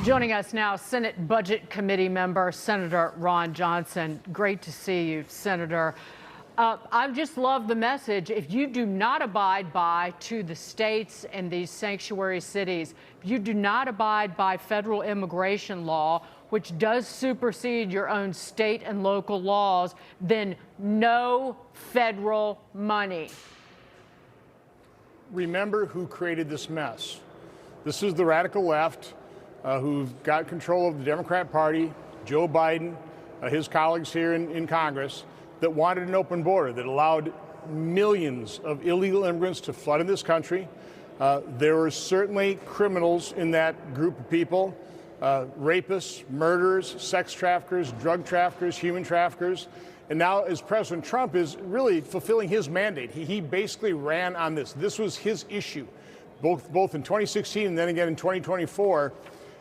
Joining us now, Senate Budget Committee member, Senator Ron Johnson. Great to see you, Senator. I just love the message. If you do not abide by to the states and these sanctuary cities, if you do not abide by federal immigration law, which does supersede your own state and local laws, then no federal money. Remember who created this mess. This is the radical left who've got control of the Democrat Party, Joe Biden, his colleagues here in Congress, that wanted an open border that allowed millions of illegal immigrants to flood in this country. There were certainly criminals in that group of people, rapists, murderers, sex traffickers, drug traffickers, human traffickers. And now, as President Trump is really fulfilling his mandate, he basically ran on this. This was his issue, both in 2016 and then again in 2024.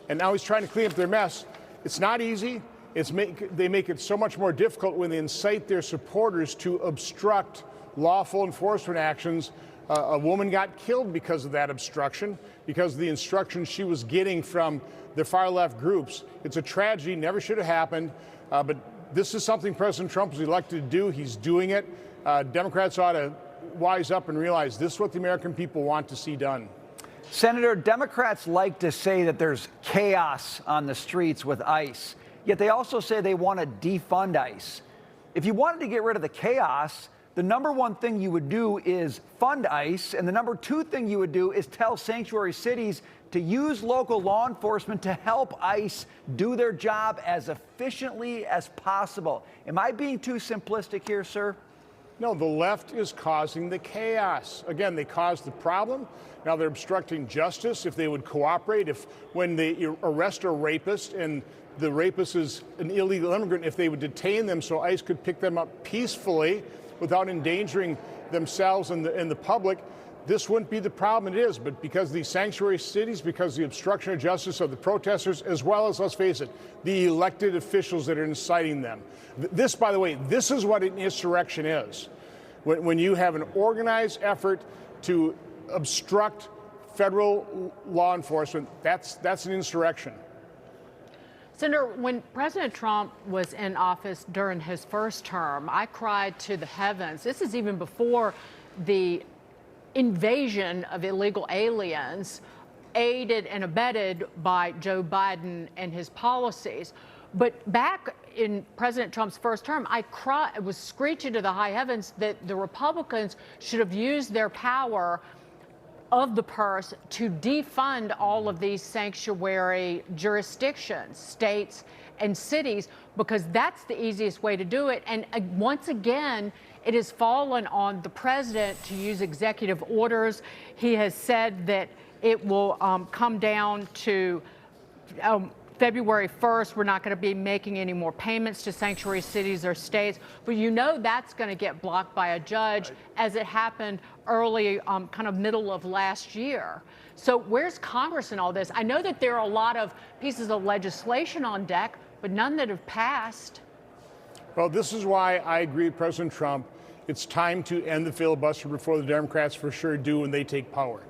And now he's trying to clean up their mess. It's not easy. They make it so much more difficult when they incite their supporters to obstruct lawful enforcement actions. A woman got killed because of that obstruction, because of the instructions she was getting from the far left groups. It's a tragedy, never should have happened, but this is something President Trump was elected to do. He's doing it. Democrats ought to wise up and realize this is what the American people want to see done. Senator, Democrats like to say that there's chaos on the streets with ICE, yet they also say they want to defund ICE. If you wanted to get rid of the chaos, the number one thing you would do is fund ICE, and the number two thing you would do is tell sanctuary cities to use local law enforcement to help ICE do their job as efficiently as possible. Am I being too simplistic here, sir? No, the left is causing the chaos. Again, they caused the problem. Now they're obstructing justice. If they would cooperate, when they arrest a rapist and the rapist is an illegal immigrant, if they would detain them so ICE could pick them up peacefully without endangering themselves and the public, this wouldn't be the problem it is. But because of these sanctuary cities, because of the obstruction of justice of the protesters, as well as, let's face it, the elected officials that are inciting them. This, by the way, this is what an insurrection is. When you have an organized effort to obstruct federal law enforcement, that's an insurrection. Senator, when President Trump was in office during his first term, I cried to the heavens. This is even before the invasion of illegal aliens, aided and abetted by Joe Biden and his policies. But back in President Trump's first term, I was screeching to the high heavens that the Republicans should have used their power of the purse to defund all of these sanctuary jurisdictions, states and cities, because that's the easiest way to do it. And once again, it has fallen on the president to use executive orders. He has said that it will come down to February 1st, we're not going to be making any more payments to sanctuary cities or states. But you know that's going to get blocked by a judge, right, as it happened early, kind of middle of last year. So where's Congress in all this? I know that there are a lot of pieces of legislation on deck, but none that have passed. Well, this is why I agree with President Trump. It's time to end the filibuster before the Democrats for sure do when they take power.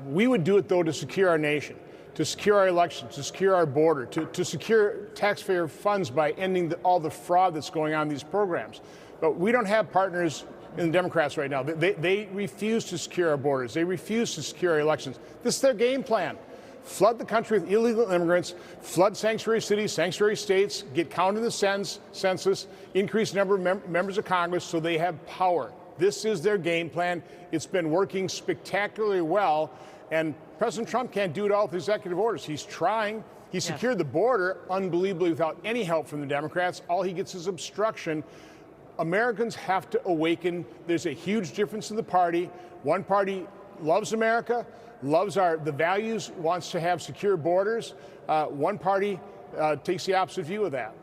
We would do it, though, to secure our nation, to secure our elections, to secure our border, to secure taxpayer funds by ending all the fraud that's going on in these programs. But we don't have partners in the Democrats right now. They refuse to secure our borders. They refuse to secure our elections. This is their game plan. Flood the country with illegal immigrants, flood sanctuary cities, sanctuary states, get counted in the census, increase the number of members of Congress so they have power. This is their game plan. It's been working spectacularly well. And President Trump can't do it all with executive orders. He's trying. He secured the border unbelievably without any help from the Democrats. All he gets is obstruction. Americans have to awaken. There's a huge difference in the party. One party loves America, loves the values, wants to have secure borders. One party takes the opposite view of that.